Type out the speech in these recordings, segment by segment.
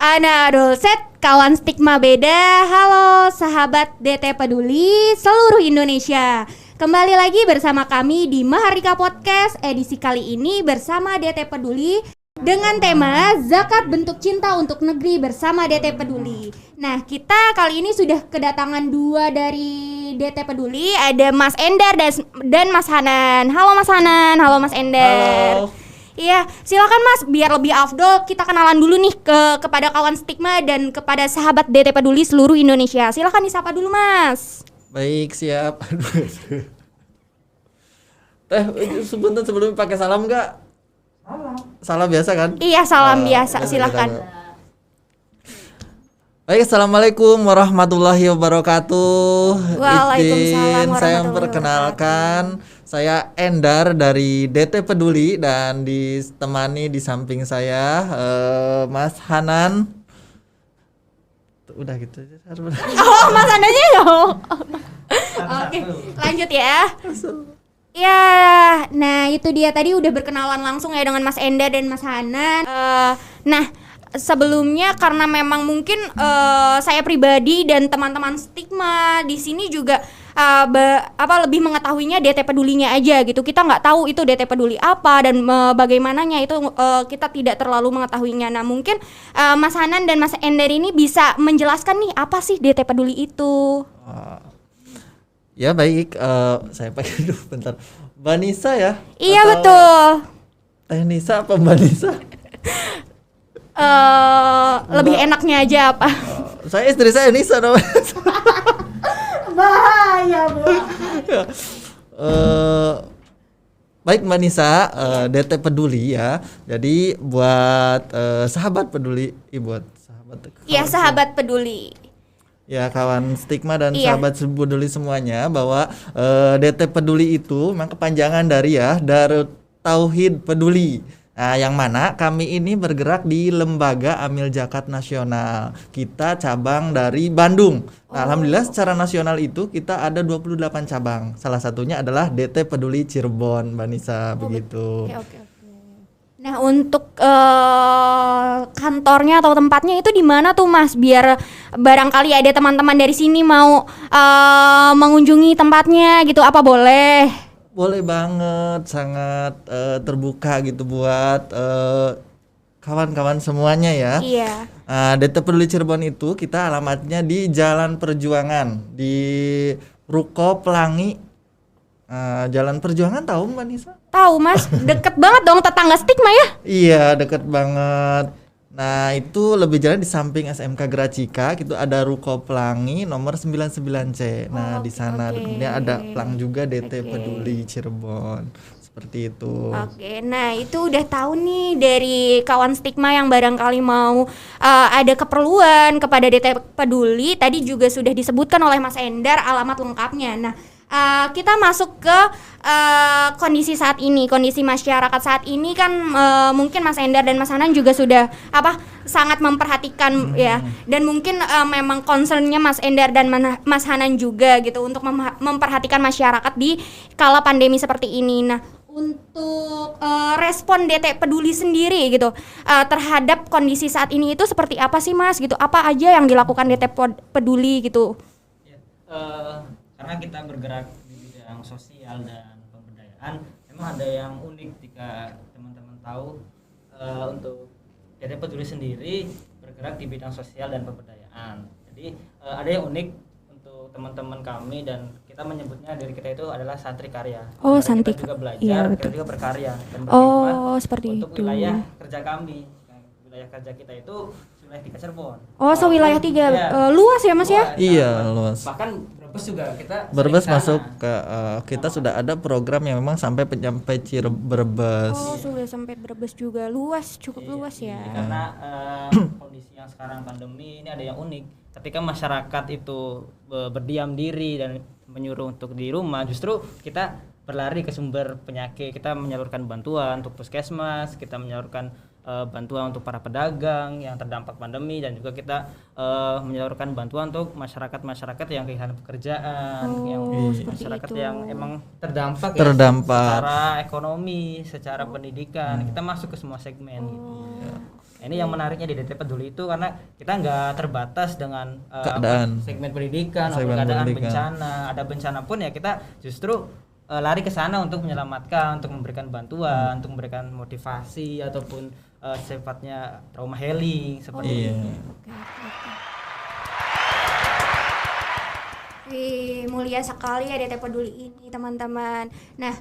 Ana Dolset, kawan stigma beda. Halo sahabat DT Peduli seluruh Indonesia. Kembali lagi bersama kami di Mahardika Podcast edisi kali ini bersama DT Peduli dengan tema Zakat Bentuk Cinta untuk Negeri bersama DT Peduli. Nah, kita kali ini sudah kedatangan dua dari DT Peduli, ada Mas Endar dan Mas Hanan. Halo Mas Hanan, halo Mas Endar. Halo. Iya, silakan Mas, biar lebih afdol kita kenalan dulu nih kepada kawan stigma dan kepada sahabat DT Peduli seluruh Indonesia. Silakan disapa dulu Mas. Baik, siap. Sebentar sebelum pakai salam nggak? Salam biasa kan? Iya, salam biasa, silakan. Baik, assalamualaikum warahmatullahi wabarakatuh. Waalaikumsalam Izin saya warahmatullahi memperkenalkan, saya Endar dari DT Peduli dan ditemani di samping saya Mas Hanan. Udah gitu aja. Oh, Mas Hananya ya. Oke, lanjut ya. Ya, nah itu dia tadi udah berkenalan langsung ya dengan Mas Endar dan Mas Hanan. Nah, sebelumnya karena memang mungkin saya pribadi dan teman-teman stigma di sini juga lebih mengetahuinya DT Pedulinya aja gitu. Kita nggak tahu itu DT Peduli apa dan bagaimananya itu kita tidak terlalu mengetahuinya. Nah, mungkin Mas Hanan dan Mas Endar ini bisa menjelaskan nih apa sih DT Peduli itu? Ya baik, saya pakai dulu bentar. Mbak Nisa ya? Iya, atau betul. Teh Nisa apa Mbak Nisa? Lebih enaknya aja apa? Saya istri saya Nisa namanya. Bahaya, Bu. Baik Mbak Nisa, DT Peduli ya. Jadi buat sahabat peduli, buat sahabat. Iya, sahabat peduli. Ya, kawan stigma dan Iya. sahabat peduli semuanya, bahwa DT Peduli itu memang kepanjangan dari Darut Tauhid Peduli. Nah, yang mana kami ini bergerak di Lembaga Amil Zakat Nasional. Kita cabang dari Bandung. Nah, alhamdulillah secara nasional itu kita ada 28 cabang. Salah satunya adalah DT Peduli Cirebon, Mbak Nisa, begitu. Oke. Nah, untuk kantornya atau tempatnya itu di mana tuh Mas? Biar barangkali ada teman-teman dari sini mau mengunjungi tempatnya gitu, apa boleh? Boleh banget, sangat terbuka gitu buat kawan-kawan semuanya ya. Iya. DT Peduli Cirebon itu kita alamatnya di Jalan Perjuangan di Ruko Pelangi. Jalan Perjuangan tahu Mbak Nisa? Tahu Mas, deket banget dong tetangga stigma ya? Iya, deket banget. Nah, itu lebih jalan di samping SMK Gracika, gitu ada Ruko Pelangi nomor 99C. Nah, di sana kemudian ada pelang juga DT Peduli Cirebon. Seperti itu. Oke, nah itu udah tahu nih dari kawan stigma yang barangkali mau ada keperluan kepada DT Peduli. Tadi juga sudah disebutkan oleh Mas Endar alamat lengkapnya. Nah, kita masuk ke kondisi saat ini, kondisi masyarakat saat ini kan mungkin Mas Endar dan Mas Hanan juga sudah sangat memperhatikan ya, dan mungkin memang concernnya Mas Endar dan Mas Hanan juga gitu untuk memperhatikan masyarakat di kala pandemi seperti ini. Nah, untuk respon DT Peduli sendiri gitu terhadap kondisi saat ini itu seperti apa sih Mas gitu? Apa aja yang dilakukan DT Peduli gitu? Karena kita bergerak di bidang sosial dan pemberdayaan, memang ada yang unik jika teman-teman tahu. Untuk DT Peduli sendiri bergerak di bidang sosial dan pemberdayaan. Jadi ada yang unik untuk teman-teman kami, dan kita menyebutnya diri kita itu adalah santri karya. Oh, Karena santri. kita juga belajar, Iya, kita betul. juga berkarya dan berkhidmat Seperti untuk itu. wilayah kerja kami. Wilayah kerja kita itu wilayah 3 Cirebon. Wilayah 3 Iya. Luas ya Mas ya? Iya, luas. Bahkan Brebes juga kita Brebes sering masuk kesana. ke kita sudah ada program yang memang sampai penyampai Brebes. Sudah sampai Brebes juga, luas, cukup luas ya. Karena kondisi yang sekarang pandemi ini ada yang unik. Ketika masyarakat itu berdiam diri dan menyuruh untuk di rumah, justru kita berlari ke sumber penyakit. Kita menyalurkan bantuan untuk puskesmas, kita menyalurkan bantuan untuk para pedagang yang terdampak pandemi, dan juga kita menyalurkan bantuan untuk masyarakat yang kehilangan pekerjaan, yang masyarakat yang emang terdampak ya, secara ekonomi, secara pendidikan. Kita masuk ke semua segmen gitu. Ini yang menariknya di DT Peduli itu karena kita nggak terbatas dengan Keadaan. segmen pendidikan Segmen maupun keadaan pendidikan. bencana. Ada bencana pun ya kita justru lari ke sana untuk menyelamatkan, untuk memberikan bantuan, untuk memberikan motivasi ataupun sifatnya trauma healing seperti Iya. ini. Wih, mulia sekali ya DT Peduli ini, teman-teman. Nah,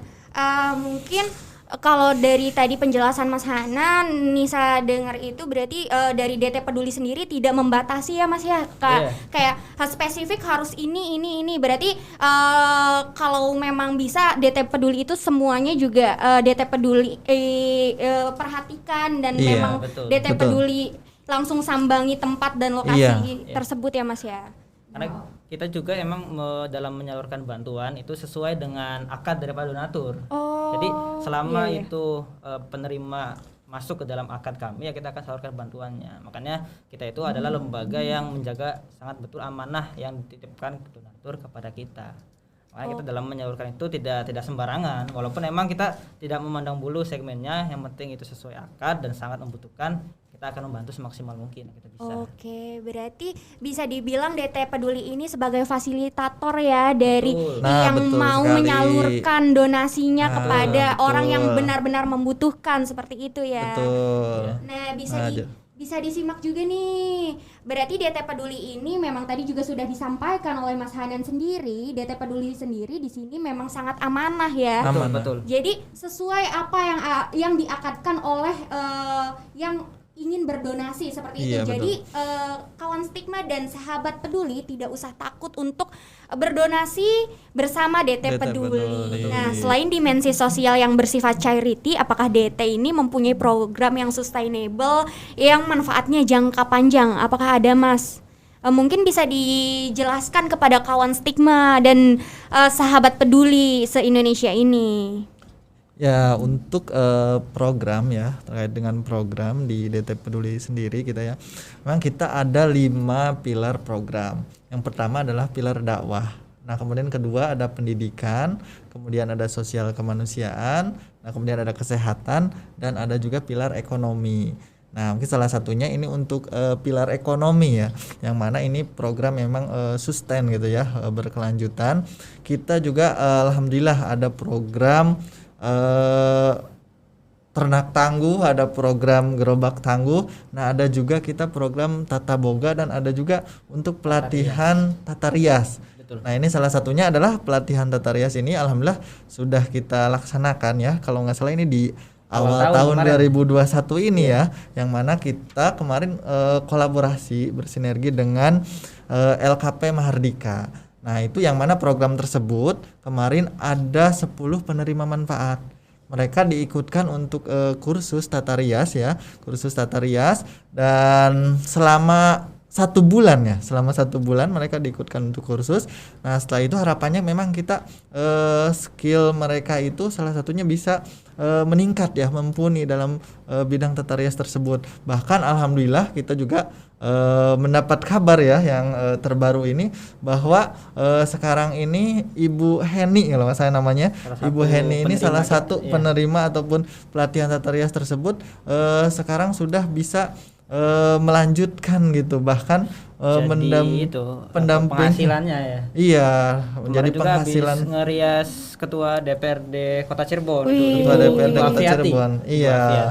mungkin kalau dari tadi penjelasan Mas Hanan, Nisa dengar itu berarti dari DT Peduli sendiri tidak membatasi ya Mas ya, kayak spesifik harus ini. Berarti kalau memang bisa DT Peduli itu semuanya juga DT Peduli perhatikan dan memang betul. DT Peduli langsung sambangi tempat dan lokasi Iya. tersebut ya Mas ya. Karena kita juga emang dalam menyalurkan bantuan itu sesuai dengan akad daripada donatur. Jadi selama itu penerima masuk ke dalam akad kami ya kita akan salurkan bantuannya. Makanya kita itu adalah lembaga yang menjaga sangat betul amanah yang dititipkan donatur kepada kita. Makanya kita dalam menyalurkan itu tidak sembarangan. Walaupun emang kita tidak memandang bulu segmennya, yang penting itu sesuai akad dan sangat membutuhkan, kita akan membantu semaksimal mungkin kita bisa. Oke, berarti bisa dibilang DT Peduli ini sebagai fasilitator ya dari yang betul mau sekali. menyalurkan donasinya kepada betul. orang yang benar-benar membutuhkan seperti itu ya. Betul. Nah, Nah, bisa disimak juga nih. Berarti DT Peduli ini memang tadi juga sudah disampaikan oleh Mas Hanan sendiri, DT Peduli sendiri di sini memang sangat amanah ya. Betul. Jadi sesuai apa yang diakadkan oleh yang ingin berdonasi seperti itu. Iya, Jadi kawan stigma dan sahabat peduli tidak usah takut untuk berdonasi bersama DT Peduli. Nah, selain dimensi sosial yang bersifat charity, apakah DT ini mempunyai program yang sustainable yang manfaatnya jangka panjang? Apakah ada, Mas? Mungkin bisa dijelaskan kepada kawan stigma dan sahabat peduli se-Indonesia ini. Ya, untuk program ya, terkait dengan program di DT Peduli sendiri kita ya, memang kita ada 5 pilar program. Yang pertama adalah pilar dakwah. Nah, kemudian kedua ada pendidikan, kemudian ada sosial kemanusiaan, nah kemudian ada kesehatan, dan ada juga pilar ekonomi. Nah, mungkin salah satunya ini untuk pilar ekonomi ya, yang mana ini program memang sustain gitu ya, berkelanjutan. Kita juga alhamdulillah ada program ternak tangguh, ada program gerobak tangguh. Nah, ada juga kita program tata boga dan ada juga untuk pelatihan tata rias. Betul. Nah, ini salah satunya adalah pelatihan tata rias ini alhamdulillah sudah kita laksanakan ya. Kalau nggak salah ini di awal tahun 2021 ini ya, yang mana kita kemarin kolaborasi bersinergi dengan LKP Mahardika. Nah, itu yang mana program tersebut kemarin ada 10 penerima manfaat. Mereka diikutkan untuk kursus tata rias ya, kursus tata rias, dan selama 1 bulan ya, selama 1 bulan mereka diikutkan untuk kursus. Nah, setelah itu harapannya memang kita skill mereka itu salah satunya bisa meningkat ya, mumpuni dalam bidang tata rias tersebut. Bahkan alhamdulillah kita juga mendapat kabar ya yang terbaru ini bahwa sekarang ini Ibu Heni kalau saya namanya, Ibu Heni ini salah satu penerima ataupun pelatihan tata rias tersebut sekarang sudah bisa melanjutkan gitu, bahkan pendamping penghasilannya ya. Iya, menjadi juga penghasilan ngerias ketua DPRD Kota Cirebon. Ketua DPRD Kota Cirebon. Iya.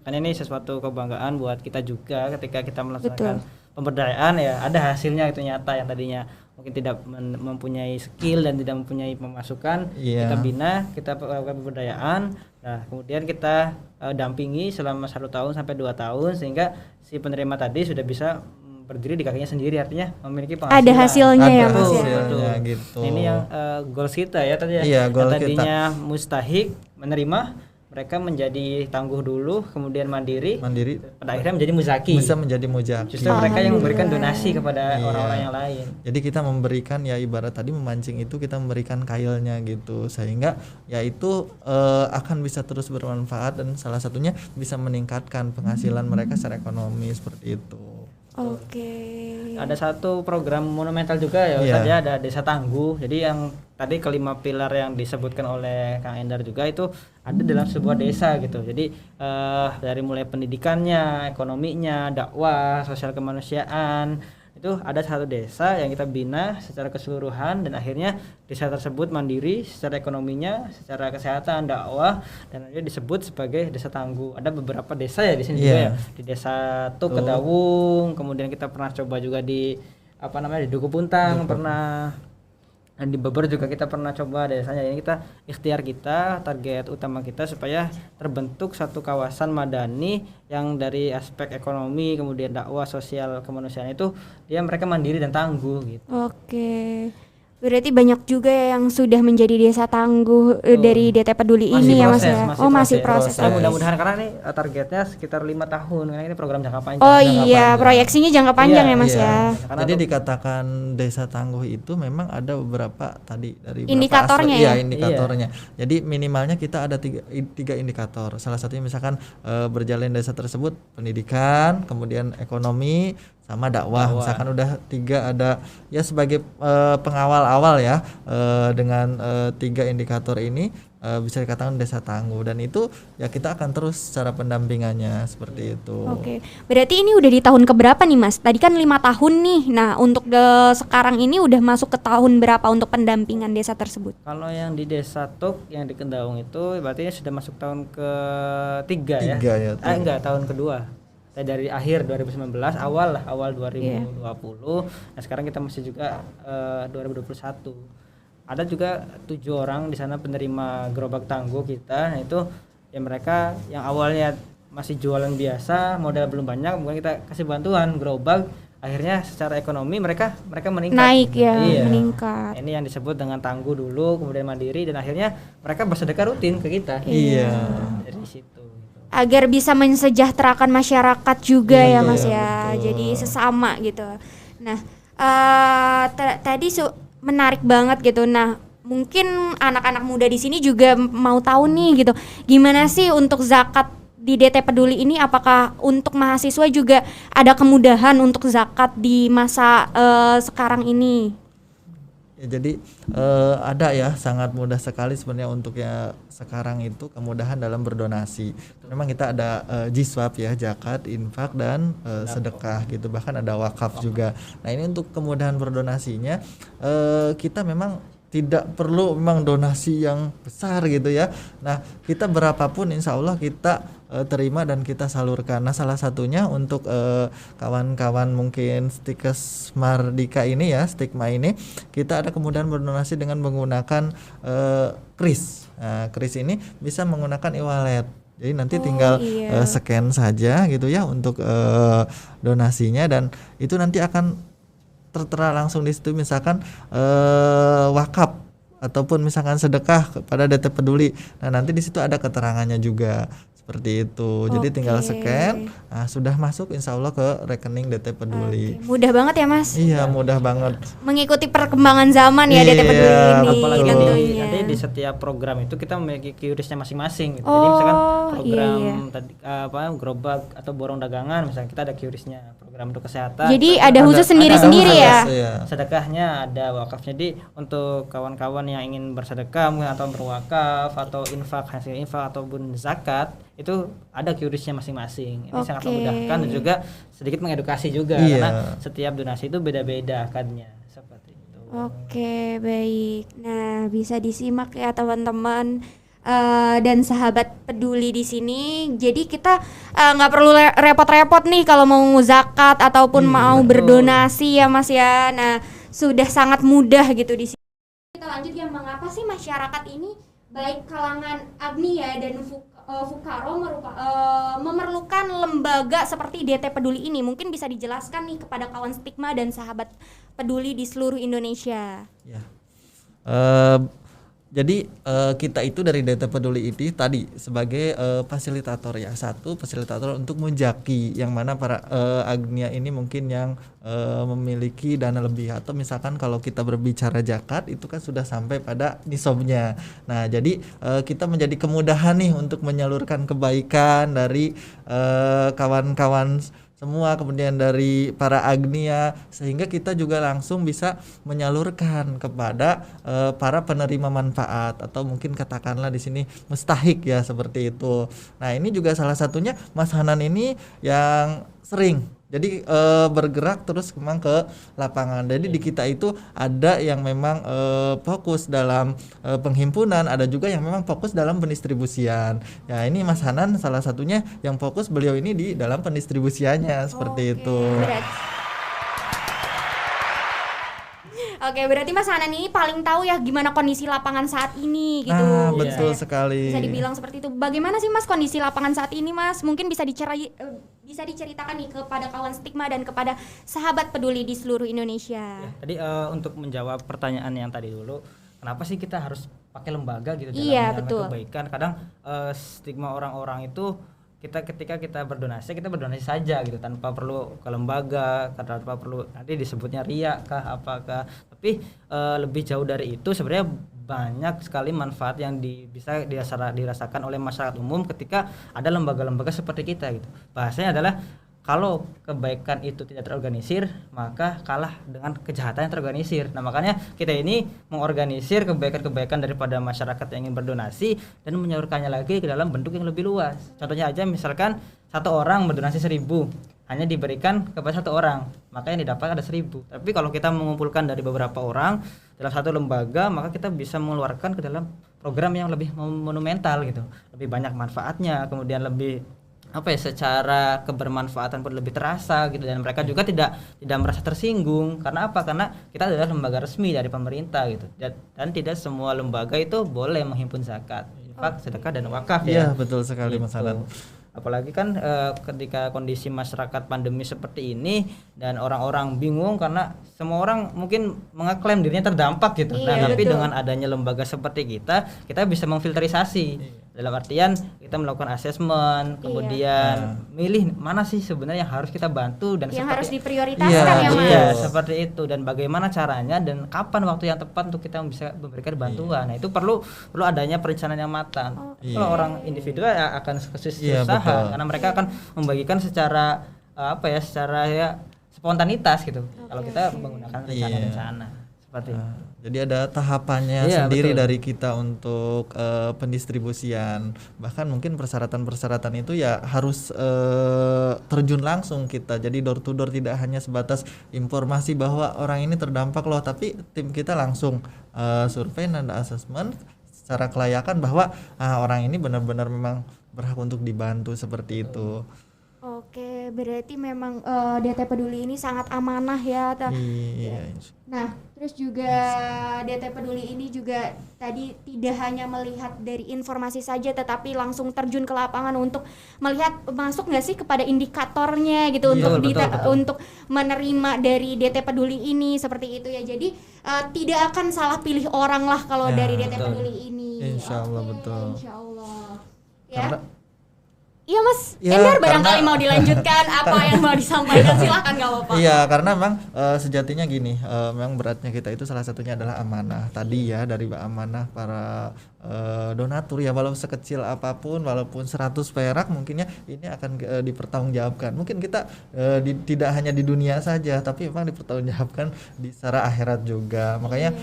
Kan ini sesuatu kebanggaan buat kita juga ketika kita melaksanakan pemberdayaan ya, ada hasilnya itu nyata. Yang tadinya mungkin tidak mempunyai skill dan tidak mempunyai pemasukan, kita bina, kita lakukan pemberdayaan. Nah, kemudian kita dampingi selama 1 tahun sampai 2 tahun sehingga si penerima tadi sudah bisa berdiri di kakinya sendiri, artinya memiliki penghasilan. Ada hasilnya ya, Mas ya. Hasilnya, gitu. Ini yang goals kita ya tadi ya. Iya, goal yang tadinya mustahik menerima, mereka menjadi tangguh dulu, kemudian mandiri, pada akhirnya menjadi muzaki. Bisa menjadi muzaki. Justru mereka yang memberikan donasi kepada orang-orang yang lain. Jadi kita memberikan ya, ibarat tadi memancing itu kita memberikan kailnya gitu, sehingga ya itu akan bisa terus bermanfaat dan salah satunya bisa meningkatkan penghasilan mereka secara ekonomi seperti itu. Oke. Ada satu program monumental juga ya, Ustaz ya, ada Desa Tangguh. Jadi yang tadi kelima pilar yang disebutkan oleh Kang Endar juga itu ada dalam sebuah desa gitu. Jadi dari mulai pendidikannya, ekonominya, dakwah, sosial kemanusiaan, itu ada satu desa yang kita bina secara keseluruhan, dan akhirnya desa tersebut mandiri secara ekonominya, secara kesehatan, dakwah, dan akhirnya disebut sebagai desa tangguh. Ada beberapa desa ya di sini juga ya, di desa Tuk, Kedawung, kemudian kita pernah coba juga di di Duku Puntang pernah, dan di Beber juga kita pernah coba desanya. Ini kita ikhtiar kita, target utama kita supaya terbentuk satu kawasan madani yang dari aspek ekonomi, kemudian dakwah, sosial kemanusiaan itu mereka mandiri dan tangguh gitu. Oke. Berarti banyak juga ya yang sudah menjadi desa tangguh dari DT Peduli ini ya Mas ya. Masih proses. Mudah-mudahan, karena ini targetnya sekitar 5 tahun, karena ini program jangka panjang. Proyeksinya jangka panjang ya Mas ya. Jadi dikatakan desa tangguh itu memang ada beberapa tadi dari indikatornya indikatornya. Jadi minimalnya kita ada tiga indikator. Salah satunya misalkan berjalan desa tersebut pendidikan, kemudian ekonomi, sama dakwah. Misalkan udah 3 ada ya sebagai pengawal awal ya, dengan 3 indikator ini bisa dikatakan desa tangguh, dan itu ya kita akan terus secara pendampingannya seperti itu. Oke. Berarti ini udah di tahun keberapa nih Mas? Tadi kan 5 tahun nih. Nah, untuk sekarang ini udah masuk ke tahun berapa untuk pendampingan desa tersebut? Kalau yang di Desa Tuk yang di Kedawung itu berarti sudah masuk tahun ke-3 ya. Tahun kedua. Dari akhir 2019 awal 2020. Nah, sekarang kita masih juga 2021. Ada juga 7 orang di sana penerima gerobak tangguh kita. Nah, itu ya mereka yang awalnya masih jualan biasa, modal belum banyak, mungkin kita kasih bantuan gerobak, akhirnya secara ekonomi mereka meningkat. Naik ya, meningkat. Ini yang disebut dengan tangguh dulu, kemudian mandiri, dan akhirnya mereka bersedekah rutin ke kita. Dari situ. Agar bisa mensejahterakan masyarakat juga ya Mas ya. Betul. Jadi sesama gitu. Nah, tadi menarik banget gitu. Nah, mungkin anak-anak muda di sini juga mau tahu nih gitu. Gimana sih untuk zakat di DT Peduli ini? Apakah untuk mahasiswa juga ada kemudahan untuk zakat di masa sekarang ini? Ya, jadi ada ya, sangat mudah sekali sebenarnya untuk ya sekarang itu kemudahan dalam berdonasi. Memang kita ada jiswab ya, zakat, infak, dan sedekah gitu, bahkan ada wakaf juga. Nah, ini untuk kemudahan berdonasinya kita memang tidak perlu memang donasi yang besar gitu ya. Nah, kita berapapun insya Allah kita terima dan kita salurkan. Nah, salah satunya untuk kawan-kawan mungkin Stikes Mardika ini ya, stigma ini, kita ada kemudahan berdonasi dengan menggunakan kris. Nah, kris ini bisa menggunakan e-wallet. Jadi nanti tinggal scan saja gitu ya untuk donasinya, dan itu nanti akan tertera langsung di situ, misalkan wakaf ataupun misalkan sedekah kepada DT Peduli. Nah, nanti di situ ada keterangannya juga. Seperti itu. Jadi tinggal scan, sudah masuk insya Allah ke rekening DT Peduli. Mudah banget ya Mas? Iya, mudah banget. Mengikuti perkembangan zaman ya DT Peduli ini. Apalagi nanti di setiap program itu kita memiliki QRIS-nya masing-masing gitu. Jadi misalkan program tadi gerobak atau borong dagangan, misalnya kita ada QRIS-nya. Program untuk kesehatan. Jadi ada khusus sendiri-sendiri ya. Sedekahnya ada, wakafnya. Jadi untuk kawan-kawan yang ingin bersedekah mungkin atau berwakaf atau infak, hasil infak ataupun zakat, itu ada QRIS-nya masing-masing. Ini sangat memudahkan dan juga sedikit mengedukasi juga, karena setiap donasi itu beda-beda akadnya seperti itu. Oke, baik. Nah, bisa disimak ya teman-teman dan sahabat Peduli di sini. Jadi kita nggak perlu repot-repot nih kalau mau zakat ataupun mau berdonasi ya Mas ya. Nah, sudah sangat mudah gitu di sini. Kita lanjut ya, mengapa sih masyarakat ini baik kalangan agniya dan fukaro memerlukan lembaga seperti DT Peduli ini? Mungkin bisa dijelaskan nih kepada kawan stigma dan sahabat Peduli di seluruh Indonesia. Ya. Jadi kita itu dari DT Peduli ini tadi sebagai fasilitator ya, satu fasilitator untuk menjaki yang mana para agnia ini mungkin yang memiliki dana lebih, atau misalkan kalau kita berbicara zakat itu kan sudah sampai pada nisabnya. Nah, jadi kita menjadi kemudahan nih untuk menyalurkan kebaikan dari kawan-kawan semua, kemudian dari para agnia, sehingga kita juga langsung bisa menyalurkan kepada para penerima manfaat atau mungkin katakanlah di sini mustahik ya, seperti itu. Nah, ini juga salah satunya Mas Hanan ini yang sering jadi bergerak terus memang ke lapangan. Jadi di kita itu ada yang memang fokus dalam penghimpunan, ada juga yang memang fokus dalam pendistribusian. Ya, ini Mas Hanan salah satunya yang fokus, beliau ini di dalam pendistribusiannya seperti itu. Oke, berarti Mas Hanan ini paling tahu ya gimana kondisi lapangan saat ini gitu. Nah, betul sekali. Bisa dibilang seperti itu. Bagaimana sih Mas kondisi lapangan saat ini, Mas? Mungkin bisa diceritakan nih kepada kawan stigma dan kepada sahabat peduli di seluruh Indonesia. Ya, tadi untuk menjawab pertanyaan yang tadi dulu, kenapa sih kita harus pakai lembaga gitu dalam Iya, menyamakan betul. kebaikan? Kadang stigma orang-orang itu ketika kita berdonasi saja gitu, tanpa perlu ke lembaga, tanpa perlu nanti disebutnya riya kah apakah. Tapi lebih jauh dari itu, sebenarnya banyak sekali manfaat yang bisa dirasakan oleh masyarakat umum ketika ada lembaga-lembaga seperti kita gitu. Bahasanya adalah kalau kebaikan itu tidak terorganisir, maka kalah dengan kejahatan yang terorganisir. Nah, makanya kita ini mengorganisir kebaikan-kebaikan daripada masyarakat yang ingin berdonasi dan menyalurkannya lagi ke dalam bentuk yang lebih luas. Contohnya aja misalkan satu orang berdonasi 1.000, hanya diberikan kepada satu orang, maka yang didapat ada 1.000. Tapi kalau kita mengumpulkan dari beberapa orang dalam satu lembaga, maka kita bisa mengeluarkan ke dalam program yang lebih monumental gitu. Lebih banyak manfaatnya, kemudian lebih secara kebermanfaatan pun lebih terasa gitu, dan mereka juga tidak merasa tersinggung. Karena apa? Karena kita adalah lembaga resmi dari pemerintah gitu, dan tidak semua lembaga itu boleh menghimpun zakat, infak, sedekah dan wakaf ya. Iya, betul sekali Mas Hanan. Apalagi kan ketika kondisi masyarakat pandemi seperti ini dan orang-orang bingung karena semua orang mungkin mengeklaim dirinya terdampak gitu. Iya, Tapi betul. dengan adanya lembaga seperti kita bisa memfilterisasi. Dalam artian kita melakukan asesmen, kemudian milih mana sih sebenarnya yang harus kita bantu dan Yang harus seperti diprioritaskan Iya, ya, Mas. iya, seperti itu, dan bagaimana caranya dan kapan waktu yang tepat untuk kita bisa memberikan bantuan. Nah, itu perlu adanya perencanaan yang matang. Kalau orang individu ya akan kesusahan betul. karena mereka akan membagikan secara secara spontanitas gitu. Kalau kita menggunakan rencana-rencana seperti itu. Jadi ada tahapannya Iya, sendiri betul. dari kita untuk pendistribusian. Bahkan mungkin persyaratan-persyaratan itu ya harus terjun langsung kita. Jadi door to door, tidak hanya sebatas informasi bahwa orang ini terdampak loh, tapi tim kita langsung survei dan assessment secara kelayakan bahwa orang ini benar-benar memang berhak untuk dibantu seperti itu. Oke, berarti memang DT Peduli ini sangat amanah ya. Iya. Nah, terus juga DT Peduli ini juga tadi tidak hanya melihat dari informasi saja, tetapi langsung terjun ke lapangan untuk melihat masuk nggak sih kepada indikatornya gitu, Iya, untuk betul. untuk menerima dari DT Peduli ini seperti itu ya. Jadi tidak akan salah pilih orang lah kalau Ya, dari DT betul. Peduli ini. Insya Allah, Oke, betul. Insya Allah. Ya. Karena Iya Mas, Ya, Endar barangkali karena- mau dilanjutkan apa yang mau disampaikan, silakan gak apa-apa. Iya, karena memang sejatinya gini, memang beratnya kita itu salah satunya adalah amanah. Tadi ya, dari amanah para donatur ya, walau sekecil apapun, walaupun 100 perak mungkin ya, ini akan dipertanggungjawabkan. Mungkin kita tidak hanya di dunia saja, tapi memang dipertanggungjawabkan di secara akhirat juga. Makanya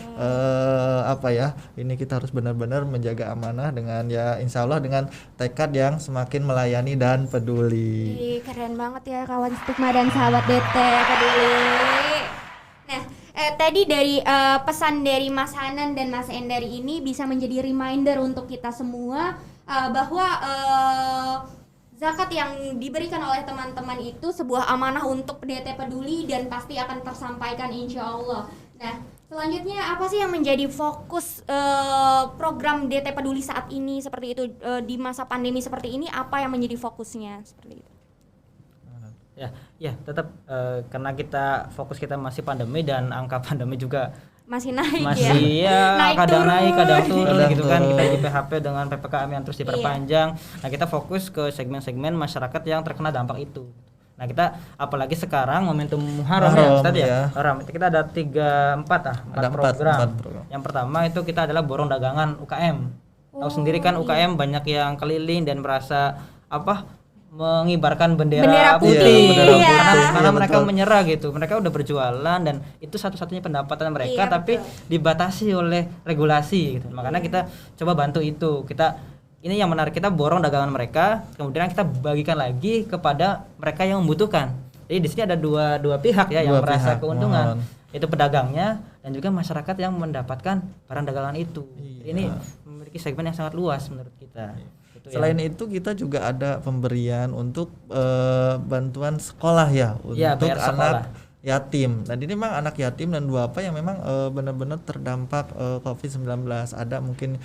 ini kita harus benar-benar menjaga amanah dengan ya insya Allah dengan tekad yang semakin melayani dan peduli. Ih, keren banget ya kawan stigma dan sahabat DT Peduli. Nah, tadi dari pesan dari Mas Hanan dan Mas Endar ini bisa menjadi reminder untuk kita semua bahwa zakat yang diberikan oleh teman-teman itu sebuah amanah untuk DT Peduli dan pasti akan tersampaikan insya Allah. Nah, selanjutnya apa sih yang menjadi fokus program DT Peduli saat ini seperti itu, di masa pandemi seperti ini, apa yang menjadi fokusnya seperti itu? Ya tetap karena fokus kita masih pandemi dan angka pandemi juga Masih naik masih ya. kadang turun. naik kadang turun Kadang gitu kan. Kita turun. di PHP dengan PPKM yang terus diperpanjang. Nah, kita fokus ke segmen-segmen masyarakat yang terkena dampak itu. Nah, kita apalagi sekarang momentum Muharram ya, Muharram, Ustaz ya. ya. Muharram. Kita ada 4 Ada empat program. Yang pertama itu kita adalah borong dagangan UKM. Tahu sendiri kan UKM banyak yang keliling dan merasa mengibarkan Bendera bendera putih, putih, bendera iya. putih. karena Iya, mereka betul. menyerah gitu. Mereka udah berjualan dan itu satu-satunya pendapatan mereka, Iya, tapi betul. dibatasi oleh regulasi gitu. Makanya kita coba bantu itu. Ini yang menarik, kita borong dagangan mereka, kemudian kita bagikan lagi kepada mereka yang membutuhkan. Jadi di sini ada dua pihak ya yang Dua merasa pihak, keuntungan. mohon. Itu pedagangnya dan juga masyarakat yang mendapatkan barang dagangan itu. Jadi ini memiliki segmen yang sangat luas menurut kita. Itu ya. Selain itu kita juga ada pemberian untuk bantuan sekolah ya Iya, untuk bayar sekolah. anak yatim. Dan ini memang anak yatim dan duafa yang memang benar-benar terdampak COVID-19. Ada mungkin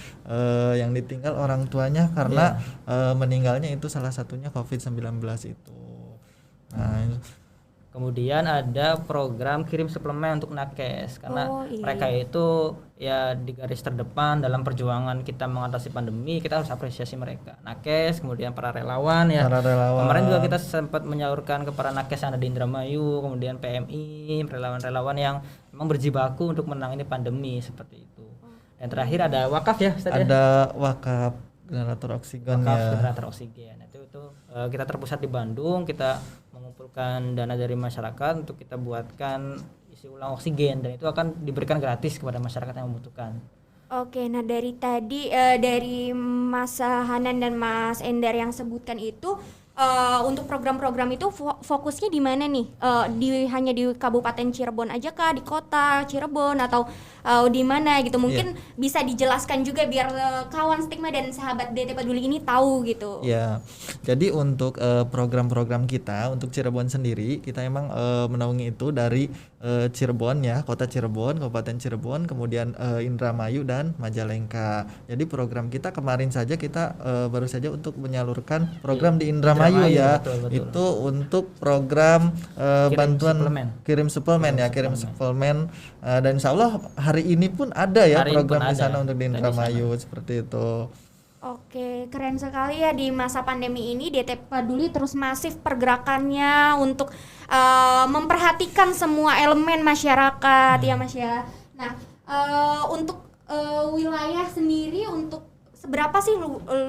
yang ditinggal orang tuanya karena meninggalnya itu salah satunya COVID-19 itu. Nah, Kemudian ada program kirim suplemen untuk nakes karena Oh, iya. mereka itu ya di garis terdepan dalam perjuangan kita mengatasi pandemi. Kita harus apresiasi mereka. Nakes, kemudian para relawan ya. para relawan. Kemarin juga kita sempat menyalurkan kepada nakes yang ada di Indramayu, kemudian PMI, relawan-relawan yang memang berjibaku untuk menangani pandemi seperti itu. Dan terakhir ada wakaf ya, Ustaz ya? Ada wakaf generator oksigen Wakaf ya. generator oksigen. Itu kita terpusat di Bandung, kita mengumpulkan dana dari masyarakat untuk kita buatkan isi ulang oksigen dan itu akan diberikan gratis kepada masyarakat yang membutuhkan. Oke, nah dari tadi dari Mas Hanan dan Mas Endar yang sebutkan itu untuk program-program itu fokusnya di mana nih? Hanya di Kabupaten Cirebon aja kah? Di kota Cirebon atau di mana gitu? Mungkin bisa dijelaskan juga biar kawan Stigma dan sahabat DT Peduli ini tahu gitu. Ya, jadi untuk program-program kita untuk Cirebon sendiri, kita emang menaungi itu dari Cirebon ya, kota Cirebon, Kabupaten Cirebon, kemudian Indramayu dan Majalengka. Jadi program kita kemarin saja kita baru saja untuk menyalurkan program di Indramayu ya, betul. itu untuk program bantuan suplemen. kirim suplemen dan insya Allah hari ini pun ada ya Hari ini program pun di sana ada. untuk di Ada di Indramayu seperti itu. Oke, keren sekali ya di masa pandemi ini DT Peduli terus masif pergerakannya untuk memperhatikan semua elemen masyarakat ya Mas ya. Nah, untuk wilayah sendiri untuk seberapa sih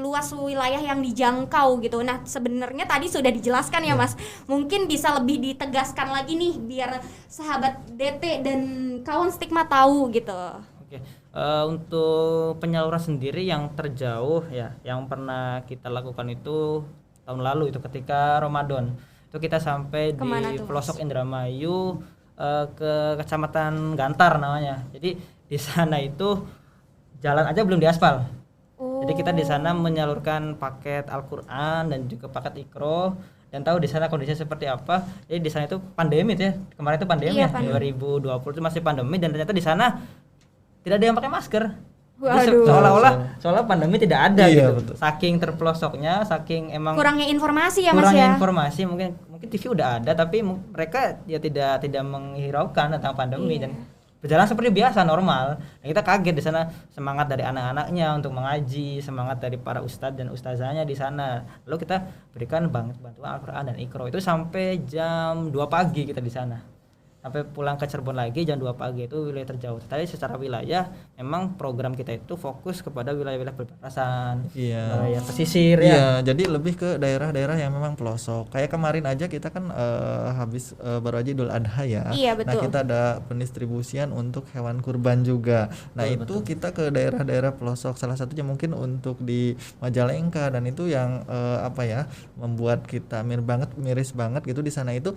luas wilayah yang dijangkau gitu. Nah, sebenarnya tadi sudah dijelaskan ya Mas. Mungkin bisa lebih ditegaskan lagi nih biar sahabat DT dan kawan Stigma tahu gitu. Oke. Untuk penyaluran sendiri yang terjauh ya, yang pernah kita lakukan itu tahun lalu itu ketika Ramadan. Itu kita sampai Kemana di tuh, pelosok Indramayu ke Kecamatan Gantar namanya. Jadi di sana itu jalan aja belum diaspal. Jadi kita di sana menyalurkan paket Al-Qur'an dan juga paket Iqra dan tahu di sana kondisinya seperti apa. Jadi di sana itu pandemi ya. Kemarin itu pandemi Iya, ya. pandemi. 2020 itu masih pandemi dan ternyata di sana tidak ada yang pakai masker. Jadi Waduh. seolah-olah pandemi tidak ada Iya, gitu. betul. Saking terpelosoknya, saking emang Kurangnya informasi ya Mas kurangnya ya. informasi, mungkin TV udah ada tapi mereka ya tidak menghiraukan tentang pandemi Iya. dan berjalan seperti biasa normal. Dan kita kaget di sana semangat dari anak-anaknya untuk mengaji, semangat dari para ustadz dan ustazahnya di sana. Lalu kita berikan bantuan Al-Qur'an dan Iqra itu sampai jam 2 pagi kita di sana. Sampai pulang ke Cirebon lagi jam 2 pagi itu wilayah terjauh. Tapi secara wilayah memang program kita itu fokus kepada wilayah-wilayah perbatasan, Iya. wilayah pesisir ya. Iya, jadi lebih ke daerah-daerah yang memang pelosok. Kayak kemarin aja kita kan habis baru aja Idul Adha ya. Iya, Nah, betul. kita ada pendistribusian untuk hewan kurban juga. Nah, itu kita ke daerah-daerah pelosok. Salah satunya mungkin untuk di Majalengka dan itu yang membuat kita miris banget gitu di sana itu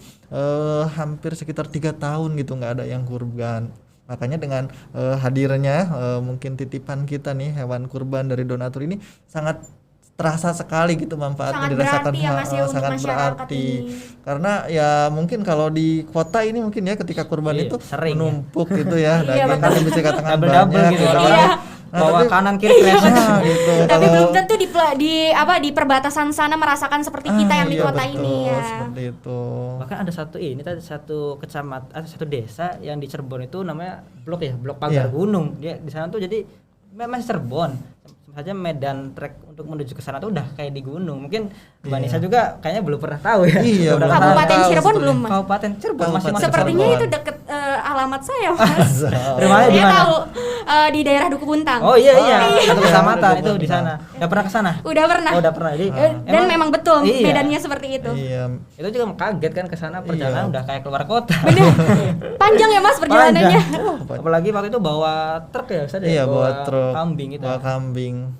hampir sekitar 3 tahun gitu nggak ada yang kurban. Makanya dengan hadirnya mungkin titipan kita nih hewan kurban dari donatur ini sangat terasa sekali gitu manfaatnya Sangat dirasakan. berarti ya, Mas, ya, untuk sangat masyarakat berarti ini. karena ya mungkin kalau di kota ini mungkin ya ketika kurban Iya, itu sering ya. menumpuk gitu ya Iya, daging kan bisa dikatakan Double-double banyak gitu. gitu. Orang bawa tapi- kanan kiri kresek. gitu. Tapi Kalau- belum tentu di perbatasan sana merasakan seperti kita yang di iya, kota betul, ini ya. seperti itu. Bahkan ada satu kecamatan, satu desa yang di Cirebon itu namanya Blok Pagar Iya. Gunung. Dia di sana tuh jadi masih Cirebon. Saja medan trek untuk menuju ke sana tuh udah kayak di gunung. Mungkin Mbak Nisa juga kayaknya belum pernah tahu ya. Iya, Udah belum pernah Kabupaten tahu Cirebon sebetulnya. belum Mas? Kabupaten Cirebon masih Kabupaten masih Sepertinya Cirebon. itu deket alamat saya Mas. Rumahnya di Saya mana? tahu di daerah Duku Buntang. Oh iya iya, satu Iya, kecamatan Duku itu di Buntang. sana. Udah pernah ke sana? Udah pernah. Oh, udah pernah. Jadi Dan memang betul iya. medannya seperti itu. Iya. Itu juga kaget kan ke sana perjalanan Iya. udah kayak keluar kota. Bener. Panjang ya Mas perjalanannya. Panjang. Apalagi waktu itu bawa truk ya, Ustaz, Iya, bawa truk, kambing gitu. bawa kambing.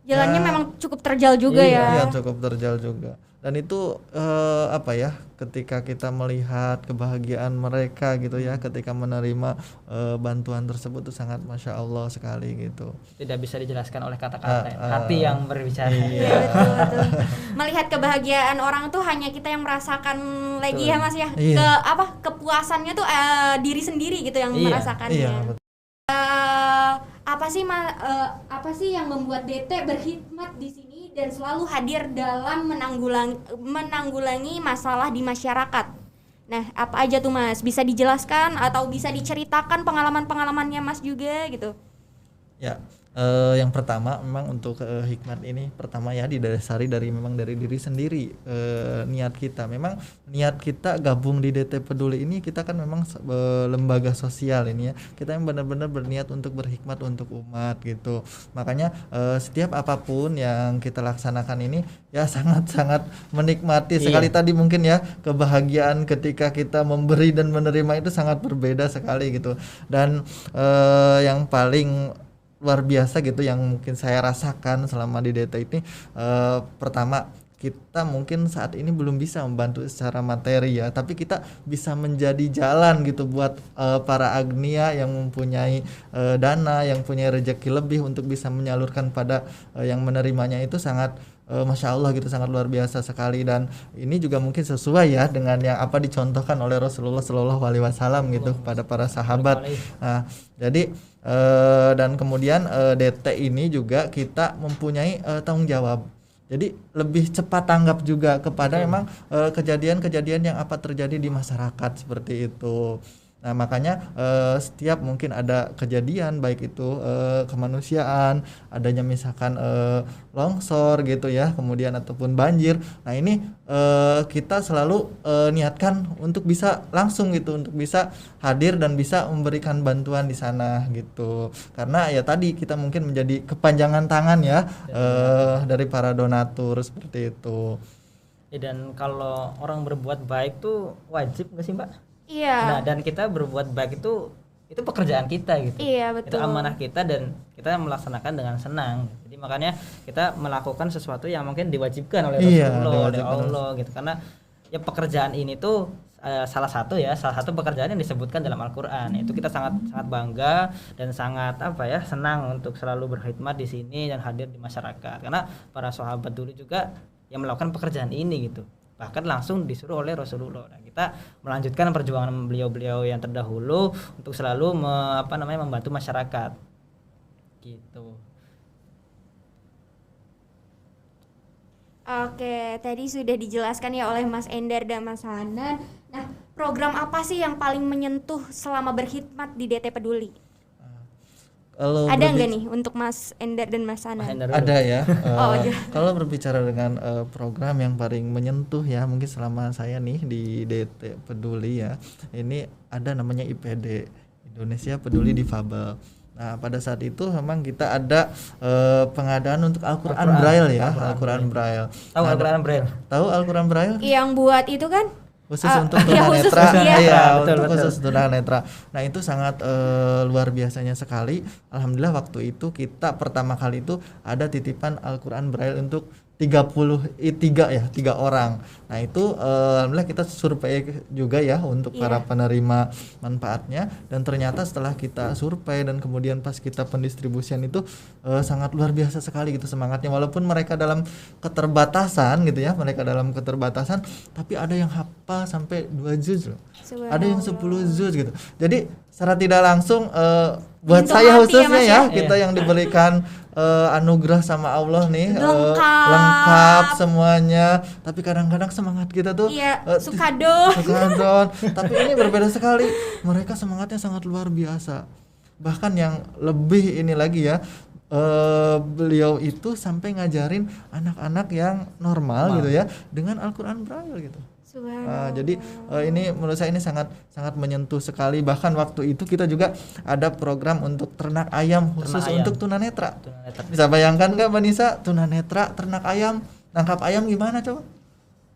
Jalannya Ya, memang cukup terjal juga Iya. Iya, ya. cukup terjal juga. Dan itu apa ya? Ketika kita melihat kebahagiaan mereka gitu ya, ketika menerima bantuan tersebut tuh sangat masya Allah sekali gitu. Tidak bisa dijelaskan oleh kata-kata, hati Ah, yang berbicara. Iya betul, betul. Melihat kebahagiaan orang tuh hanya kita yang merasakan lagi ya Mas ya. Iya. Kepuasannya tuh diri sendiri gitu yang Iya. merasakannya. Iya, betul. Apa sih yang membuat DT berkhidmat di sini dan selalu hadir dalam menanggulangi masalah di masyarakat? Nah, apa aja tuh Mas? Bisa dijelaskan atau bisa diceritakan pengalaman-pengalamannya Mas juga gitu? Ya, yang pertama memang untuk hikmat ini pertama ya didasari dari memang dari diri sendiri, niat kita. Memang niat kita gabung di DT Peduli ini, kita kan memang lembaga sosial ini ya. Kita yang benar-benar berniat untuk berhikmat untuk umat gitu. Makanya setiap apapun yang kita laksanakan ini ya sangat-sangat menikmati sekali. Tadi mungkin ya kebahagiaan ketika kita memberi dan menerima itu sangat berbeda sekali gitu. Dan yang paling luar biasa gitu yang mungkin saya rasakan selama di DT ini, pertama kita mungkin saat ini belum bisa membantu secara materi ya, tapi kita bisa menjadi jalan gitu buat para agnia yang mempunyai dana, yang punya rezeki lebih untuk bisa menyalurkan pada yang menerimanya. Itu sangat Masya Allah gitu, sangat luar biasa sekali. Dan ini juga mungkin sesuai ya dengan yang apa dicontohkan oleh Rasulullah Shallallahu Alaihi Wasallam gitu kepada para sahabat. Nah, jadi dan kemudian DT ini juga kita mempunyai tanggung jawab. Jadi lebih cepat tanggap juga kepada memang kejadian-kejadian yang apa terjadi di masyarakat seperti itu. Nah makanya setiap mungkin ada kejadian baik itu kemanusiaan, adanya misalkan longsor gitu ya, kemudian ataupun banjir. Nah ini kita selalu niatkan untuk bisa langsung gitu, untuk bisa hadir dan bisa memberikan bantuan di sana gitu. Karena ya tadi kita mungkin menjadi kepanjangan tangan ya dari para donatur seperti itu. Dan kalau orang berbuat baik tuh wajib nggak sih Mbak? Iya. Nah, dan kita berbuat baik itu pekerjaan kita gitu. Iya, betul. Itu amanah kita dan kita melaksanakan dengan senang. Jadi makanya kita melakukan sesuatu yang mungkin diwajibkan oleh Rasulullah, oleh Allah gitu. Karena ya pekerjaan ini tuh salah satu pekerjaan yang disebutkan dalam Al-Qur'an. Itu kita sangat bangga dan sangat senang untuk selalu berkhidmat di sini dan hadir di masyarakat. Karena para sahabat dulu juga yang melakukan pekerjaan ini gitu. Bahkan langsung disuruh oleh Rasulullah. Nah, kita melanjutkan perjuangan beliau-beliau yang terdahulu untuk selalu membantu masyarakat. Gitu. Oke, tadi sudah dijelaskan ya oleh Mas Endar dan Mas Hanan. Nah, program apa sih yang paling menyentuh selama berkhidmat di DT Peduli? Ada nggak nih untuk Mas Endar dan Mas Hanan? Ada ya. Iya. Kalau berbicara dengan program yang paling menyentuh ya, mungkin selama saya nih di DT Peduli ya, ini ada namanya IPD, Indonesia Peduli Difabel. Nah pada saat itu memang kita ada pengadaan untuk Al-Quran Braille ya, Al-Quran Braille. Tahu Al-Quran Braille? Tahu Al-Quran Braille? Yang buat itu kan? Khusus untuk tunanetra, untuk khusus tunanetra. Nah itu sangat luar biasanya sekali. Alhamdulillah waktu itu kita pertama kali itu ada titipan Al-Quran Braille untuk 3 orang. Nah itu alhamdulillah kita survei juga ya untuk para penerima manfaatnya, dan ternyata setelah kita survei dan kemudian pas kita pendistribusian itu sangat luar biasa sekali gitu semangatnya, walaupun mereka dalam keterbatasan gitu ya, tapi ada yang hafal sampai 2 juz loh. Ada yang 10 juz gitu. Jadi secara tidak langsung buat saya khususnya ya, kita yang diberikan anugerah sama Allah nih, lengkap semuanya, tapi kadang-kadang semangat kita tuh suka down. Tapi ini berbeda sekali, mereka semangatnya sangat luar biasa. Bahkan yang lebih ini lagi ya, beliau itu sampai ngajarin anak-anak yang normal gitu ya dengan Al-Qur'an Braille gitu. Jadi ini menurut saya ini sangat sangat menyentuh sekali. Bahkan waktu itu kita juga ada program untuk ternak ayam khusus untuk tunanetra. Bisa bayangkan nggak Mbak Nisa, tunanetra ternak ayam, nangkap ayam gimana coba?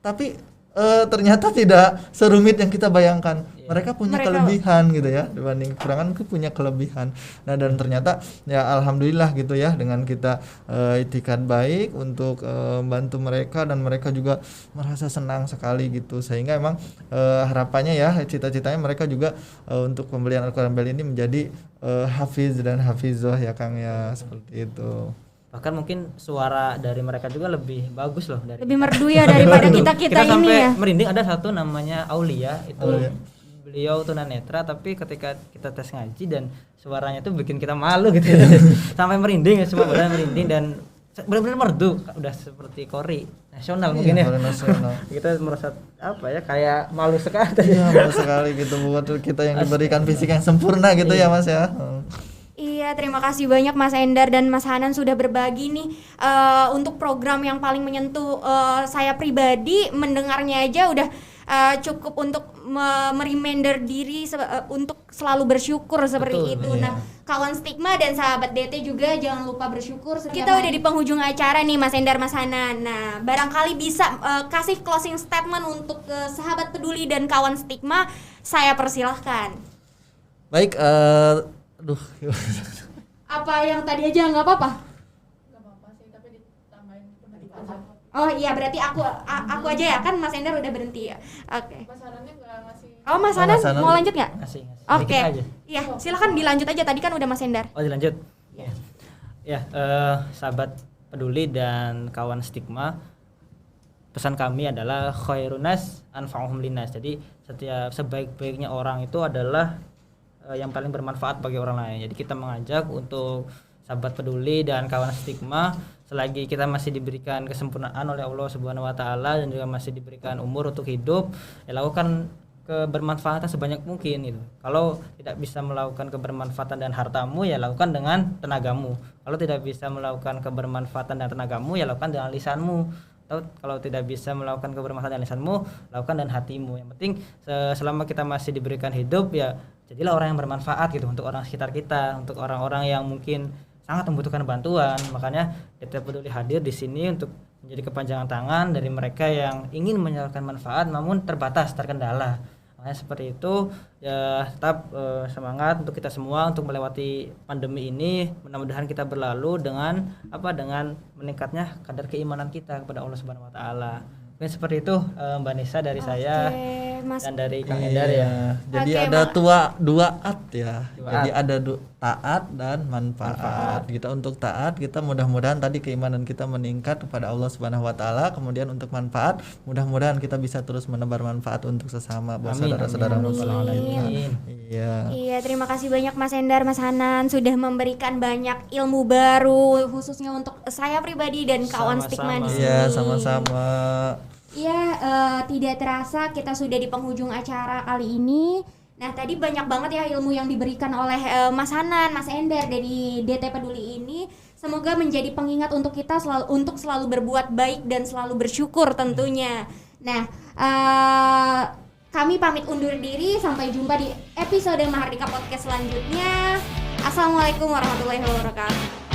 Tapi ternyata tidak serumit yang kita bayangkan. Mereka punya kelebihan gitu ya, dibanding kekurangan itu punya kelebihan. Nah, dan ternyata ya alhamdulillah gitu ya, dengan kita itikad baik untuk membantu mereka, dan mereka juga merasa senang sekali gitu. Sehingga emang harapannya ya, cita-citanya mereka juga untuk pembelian Al-Qur'an Braille ini menjadi hafiz dan hafizah ya Kang ya, seperti itu. Bahkan mungkin suara dari mereka juga lebih bagus loh, dari Lebih merdu ya daripada kita kita ini sampai ya. merinding. Ada satu namanya Aulia, itu beliau tunanetra tapi ketika kita tes ngaji dan suaranya tuh bikin kita malu gitu. Sampai merinding, semua badan merinding dan benar-benar merdu, udah seperti Kori nasional mungkin ya. Nasional. Kita merasa apa ya, kayak malu sekali. Iya, malu sekali gitu buat kita yang diberikan fisik yang sempurna gitu ya Mas ya. Iya, terima kasih banyak Mas Endar dan Mas Hanan sudah berbagi nih untuk program yang paling menyentuh saya pribadi. Mendengarnya aja udah cukup untuk mereminder diri untuk selalu bersyukur seperti itu. Nah, kawan Stigma dan sahabat DT juga jangan lupa bersyukur. Kita udah di penghujung acara nih Mas Endar, Mas Hanan. Nah, barangkali bisa kasih closing statement untuk sahabat peduli dan kawan Stigma. Saya persilahkan. Baik, Apa yang tadi aja nggak apa-apa? Nggak apa-apa sih, tapi ditambahin pendidik aja. Oh iya, berarti aku aja ya, kan Mas Endar udah berhenti ya. Oke. Mas Harannya nggak ngasih. Oh, Mas Hanan mau lanjut nggak? Ngasih. Oke. Dikit aja. Iya, silakan dilanjut aja. Tadi kan udah Mas Endar. Oh, dilanjut. Ya, sahabat peduli dan kawan Stigma, pesan kami adalah khairunas anfa'uhum linnas. Jadi setiap sebaik-baiknya orang itu adalah yang paling bermanfaat bagi orang lain. Jadi kita mengajak untuk sahabat peduli dan kawan Stigma, selagi kita masih diberikan kesempurnaan oleh Allah Subhanahu wa taala dan juga masih diberikan umur untuk hidup, ya lakukan kebermanfaatan sebanyak mungkin gitu. Kalau tidak bisa melakukan kebermanfaatan dan hartamu, ya lakukan dengan tenagamu. Kalau tidak bisa melakukan kebermanfaatan dan tenagamu, ya lakukan dengan lisanmu. Atau kalau tidak bisa melakukan kebermanfaatan dengan lisanmu, lakukan dengan hatimu. Yang penting selama kita masih diberikan hidup, ya jadilah orang yang bermanfaat gitu untuk orang sekitar kita, untuk orang-orang yang mungkin sangat membutuhkan bantuan. Makanya DT Peduli hadir di sini untuk menjadi kepanjangan tangan dari mereka yang ingin menyalurkan manfaat namun terbatas, terkendala. Makanya seperti itu ya, tetap semangat untuk kita semua untuk melewati pandemi ini. Mudah-mudahan kita berlalu dengan meningkatnya kadar keimanan kita kepada Allah Subhanahu wa taala. Mungkin seperti itu Mbak Nisa dari saya Mas. dan dari Kang Endar ya. Jadi ada dua at ya. Jadi ada taat dan manfaat. Kita untuk taat, kita mudah-mudahan tadi keimanan kita meningkat kepada Allah Subhanahu wa taala. Kemudian untuk manfaat, mudah-mudahan kita bisa terus menebar manfaat untuk sesama buat saudara-saudara muslimin. Iya, terima kasih banyak Mas Endar, Mas Hanan sudah memberikan banyak ilmu baru khususnya untuk saya pribadi dan kawan Stigma di sini. Iya, sama-sama. Iya, tidak terasa kita sudah di penghujung acara kali ini. Nah, tadi banyak banget ya ilmu yang diberikan oleh Mas Hanan, Mas Endar dari DT Peduli ini. Semoga menjadi pengingat untuk kita selalu berbuat baik dan selalu bersyukur tentunya. Nah, kami pamit undur diri, sampai jumpa di episode Mahardika Podcast selanjutnya. Assalamualaikum warahmatullahi wabarakatuh.